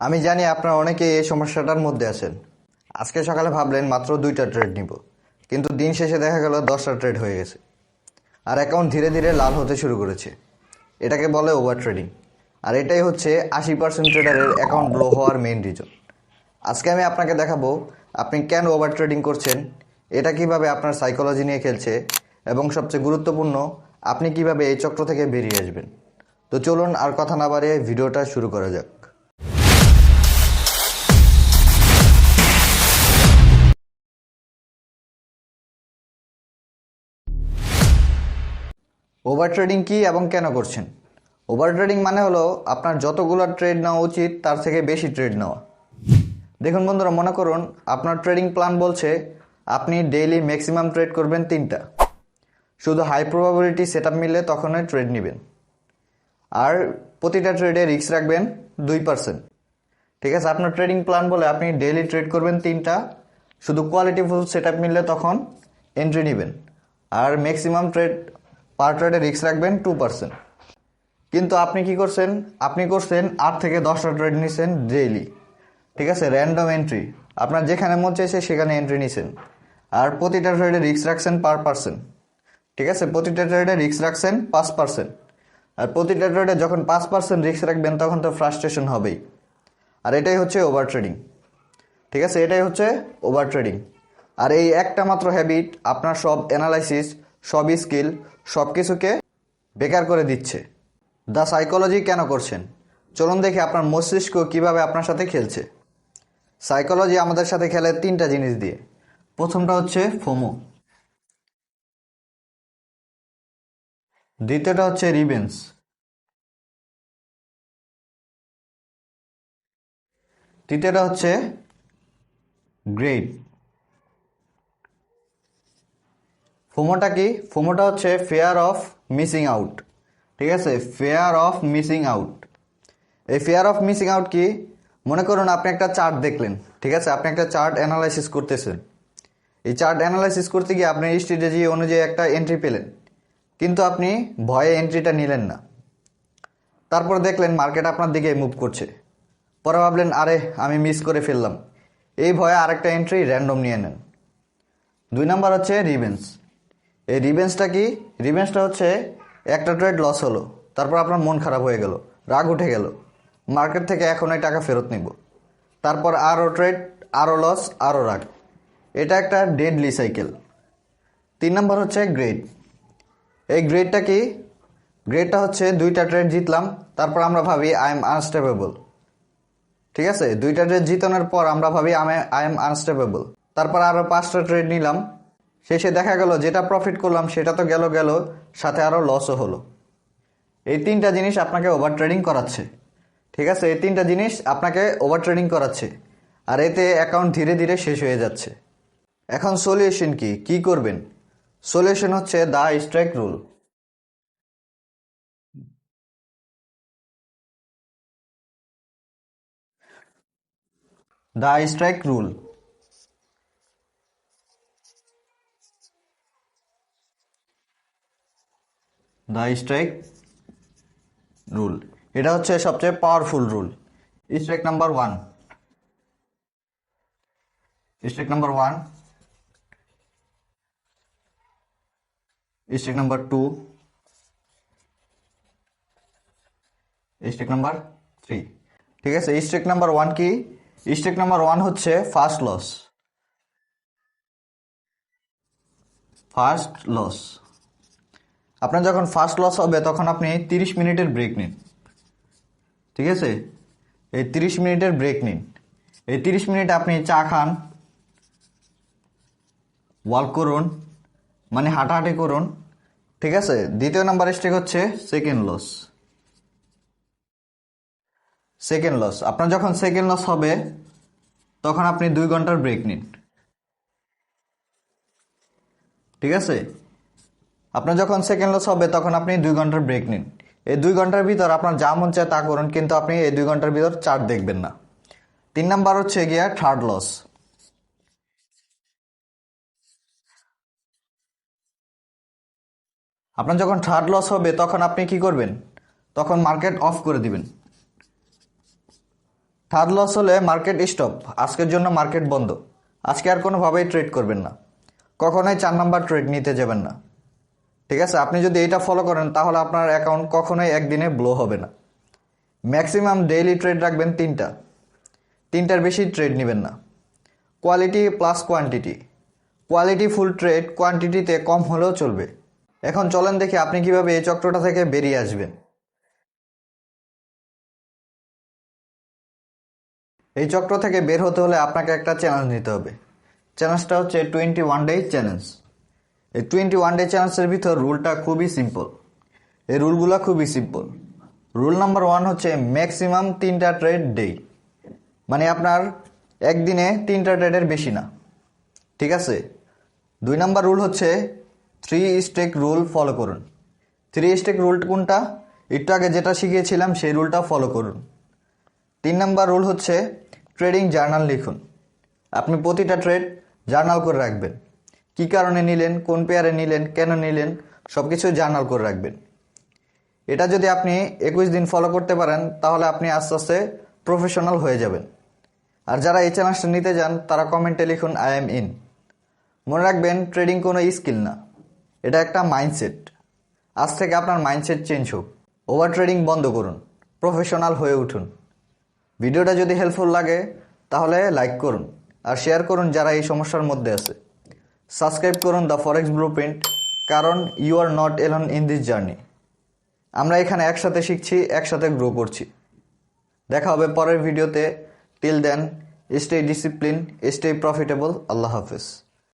আমি জানি আপনারা অনেকে এই সমস্যাটার মধ্যে আছেন। আজকে সকালে ভাবলেন মাত্র 2টা ট্রেড নিব, কিন্তু দিন শেষে দেখা গেল 10টা ট্রেড হয়ে গেছে আর অ্যাকাউন্ট ধীরে ধীরে লাল হতে শুরু করেছে। এটাকে বলে ওভার ট্রেডিং, আর এটাই হচ্ছে 80% ট্রেডারের অ্যাকাউন্ট ব্লো হওয়ার মেইন রিজন। আজকে আমি আপনাকে দেখাবো আপনি কেন ওভার ট্রেডিং করছেন, এটা কিভাবে আপনার সাইকোলজি নিয়ে খেলছে, এবং সবচেয়ে গুরুত্বপূর্ণ আপনি কিভাবে এই চক্র থেকে বেরিয়ে আসবেন। তো চলুন আর কথা না বাড়িয়ে ভিডিওটা শুরু করা যাক। ওভার ট্রেডিং কী এবং কেন করছেন? ওভার ট্রেডিং মানে হলো আপনার যতগুলো ট্রেড নেওয়া উচিত তার থেকে বেশি ট্রেড নেওয়া। দেখুন বন্ধুরা, মনে করুন আপনার ট্রেডিং প্ল্যান বলছে আপনি ডেইলি ম্যাক্সিমাম ট্রেড করবেন 3টা। শুধু হাই প্রবাবিলিটি সেট আপ মিললে তখনই ট্রেড নেবেন, আর প্রতিটা ট্রেডে রিস্ক রাখবেন 2%। ঠিক আছে, আপনার ট্রেডিং প্ল্যান বলে আপনি ডেইলি ট্রেড করবেন 3টা, শুধু কোয়ালিটিফুল সেট আপ মিললে তখন এন্ট্রি নেবেন, আর ম্যাক্সিমাম ট্রেড পার ট্রেডে রিস্ক রাখবেন 2%। কিন্তু আপনি কি করছেন? আপনি করছেন 8 থেকে 10টা ট্রেড নিছেন ডেইলি। ঠিক আছে, র্যান্ডম এন্ট্রি, আপনার যেখানে মন চাইছে সেখানে এন্ট্রি নিছেন, আর প্রতিটা ট্রেডে রিস্ক রাখছেন পার পার্সেন্ট। ঠিক আছে, প্রতিটা ট্রেডে রিস্ক রাখছেন 5%, আর প্রতিটা ট্রেডে যখন 5% রিস্ক রাখবেন তখন তো ফ্রাস্ট্রেশন হবেই। আর এটাই হচ্ছে ওভার ট্রেডিং। ঠিক আছে, এটাই হচ্ছে ওভার ট্রেডিং। আর এই একটা মাত্র হ্যাবিট আপনার সব অ্যানালাইসিস, সব স্কিল, সব কিছুকে বেকার করে দিচ্ছে। দ্য সাইকোলজি কেন করছেন? চলুন দেখি আপনার মস্তিষ্ক কিভাবে আপনার সাথে খেলছে। সাইকোলজি আমাদের সাথে খেলে 3টা জিনিস দিয়ে। প্রথমটা হচ্ছে ফোমো, দ্বিতীয়টা হচ্ছে রিভেঞ্জ, তৃতীয়টা হচ্ছে গ্রেড। ফোমোটা কি? ফোমোটা হচ্ছে ফেয়ার অফ মিসিং আউট। ঠিক আছে, ফেয়ার অফ মিসিং আউট। এই ফেয়ার অফ মিসিং আউট কি? মনে করুন আপনি একটা চার্ট দেখলেন। ঠিক আছে, আপনি একটা চার্ট অ্যানালাইসিস করতেছেন। এই চার্ট অ্যানালাইসিস করতে গিয়ে আপনি স্ট্র্যাটেজি অনুযায়ী একটা এন্ট্রি পেলেন, কিন্তু আপনি ভয়ে এন্ট্রিটা নিলেন না। তারপর দেখলেন মার্কেট আপনার দিকে মুভ করছে, পরে ভাবলেন আরে আমি মিস করে ফেললাম, এই ভয়ে আরেকটা এন্ট্রি র্যান্ডম নিয়ে নেন। 2 নাম্বার হচ্ছে রিভেঞ্জ। এই রিভেঞ্জটা কি? রিভেঞ্জটা হচ্ছে একটা ট্রেড লস হলো, তারপর আপনার মন খারাপ হয়ে গেল, রাগ উঠে গেল, মার্কেট থেকে এখন এই টাকা ফেরত নিব, তারপর আরও ট্রেড, আরও লস, আরও রাগ। এটা একটা ডেডলি সাইকেল। 3 নাম্বার হচ্ছে গ্রেড। এই গ্রেডটা কি? গ্রেডটা হচ্ছে 2টা ট্রেড জিতলাম, তারপর আমরা ভাবি আই এম আনস্টেবল। ঠিক আছে, 2টা ট্রেড জিতানোর পর আমরা ভাবি আই এম আনস্টেবল, তারপর আরও 5টা ট্রেড নিলাম, শেষে দেখা গেল যেটা প্রফিট করলাম সেটা তো গেল গেল, সাথে আরও লসও হলো। এই 3টা জিনিস আপনাকে ওভার ট্রেডিং করাচ্ছে। ঠিক আছে, এই 3টা জিনিস আপনাকে ওভার ট্রেডিং করাচ্ছে, আর এতে অ্যাকাউন্ট ধীরে ধীরে শেষ হয়ে যাচ্ছে। এখন সলিউশন কি? কি করবেন? সলিউশন হচ্ছে the strike rule. The strike rule. The strike rule, এটা হচ্ছে সবচেয়ে powerful rule. Strike number 1, strike number 1, strike number 2, strike number 3। ঠিক আছে, স্ট্রাইক নাম্বার 1 কি? স্ট্রাইক নাম্বার 1 হচ্ছে ফার্স্ট লস। ফার্স্ট লস, আপনার যখন ফার্স্ট লস হবে তখন আপনি 30 মিনিটের ব্রেক নিন। ঠিক আছে, এই 30 মিনিটের ব্রেক নিন। এই 30 মিনিট আপনি চা খান, ওয়াক করুন, মানে হাঁটাহাঁটি করুন। ঠিক আছে, দ্বিতীয় নাম্বার স্টেক হচ্ছে সেকেন্ড লস। সেকেন্ড লস, আপনার যখন সেকেন্ড লস হবে তখন আপনি 2 ঘন্টার ব্রেক নিন। ঠিক আছে, আপনার যখন সেকেন্ড লস হবে তখন আপনি 2 ঘন্টার ব্রেক নিন। এই 2 ঘন্টার ভিতর আপনার যা মন চায় তা করুন, কিন্তু আপনি এই 2 ঘন্টার ভিতর চার্ট দেখবেন না। 3 নাম্বার হচ্ছে গিয়া থার্ড লস। আপনার যখন থার্ড লস হবে তখন আপনি কি করবেন? তখন মার্কেট অফ করে দিবেন। থার্ড লস হলে মার্কেট স্টপ, আজকের জন্য মার্কেট বন্ধ, আজকে আর কোনোভাবেই ট্রেড করবেন না, কখনোই 4 নাম্বার ট্রেড নিতে যাবেন না। ঠিক আছে, আপনি যদি এইটা ফলো করেন তাহলে আপনার অ্যাকাউন্ট কখনোই একদিনে ব্লো হবে না। ম্যাক্সিমাম ডেইলি ট্রেড রাখবেন 3টার বেশি ট্রেড নেবেন না। Quality plus quantity, quality full trade কোয়ান্টিটিতে কম হলেও চলবে। এখন চলেন দেখি আপনি কিভাবে এই চক্রটা থেকে বেরিয়ে আসবেন। এই চক্র থেকে বের হতে হলে আপনাকে একটা চ্যালেঞ্জ নিতে হবে। চ্যালেঞ্জটা হচ্ছে 21 ডে চ্যালেঞ্জ। এই 21 ডে চ্যালেঞ্জের ভিতর রুলটা খুবই সিম্পল। এই রুলগুলো খুবই সিম্পল। রুল নাম্বার 1 হচ্ছে ম্যাক্সিমাম 3টা ট্রেড ডেই, মানে আপনার একদিনে 3টা ট্রেডের বেশি না। ঠিক আছে। 2 নাম্বার রুল হচ্ছে 3 স্টেক রুল ফলো করুন। 3 স্টেক রুল কোনটা? একটু আগে যেটা শিখিয়েছিলাম সেই রুলটা ফলো করুন। 3 নাম্বার রুল হচ্ছে ট্রেডিং জার্নাল লিখুন। আপনি প্রতিটা ট্রেড জার্নাল করে রাখবেন। কি কারণে নিলেন, কোন পেয়ারে নিলেন, কেন নিলেন, সব কিছু জার্নাল করে রাখবেন। এটা যদি আপনি 21 দিন ফলো করতে পারেন তাহলে আপনি আস্তে আস্তে প্রফেশনাল হয়ে যাবেন। আর যারা এই চ্যালেঞ্জটা নিতে চান তারা কমেন্টে লিখুন আই এম ইন। মনে রাখবেন, ট্রেডিং কোনো স্কিল না, এটা একটা মাইন্ডসেট। আজ থেকে আপনার মাইন্ডসেট চেঞ্জ হোক। ওভার ট্রেডিং বন্ধ করুন, প্রফেশনাল হয়ে উঠুন। ভিডিওটা যদি হেল্পফুল লাগে তাহলে লাইক করুন আর শেয়ার করুন যারা এই সমস্যার মধ্যে আছে। সাবস্ক্রাইব করুন দ্য ফরেক্স ব্লুপ্রিন্ট, কারণ you are not alone in this journey. আমরা এখানে একসাথে শিখছি, একসাথে গ্রো করছি। দেখা হবে পরের ভিডিওতে। Till then, stay discipline, stay profitable. আল্লাহ হাফেজ।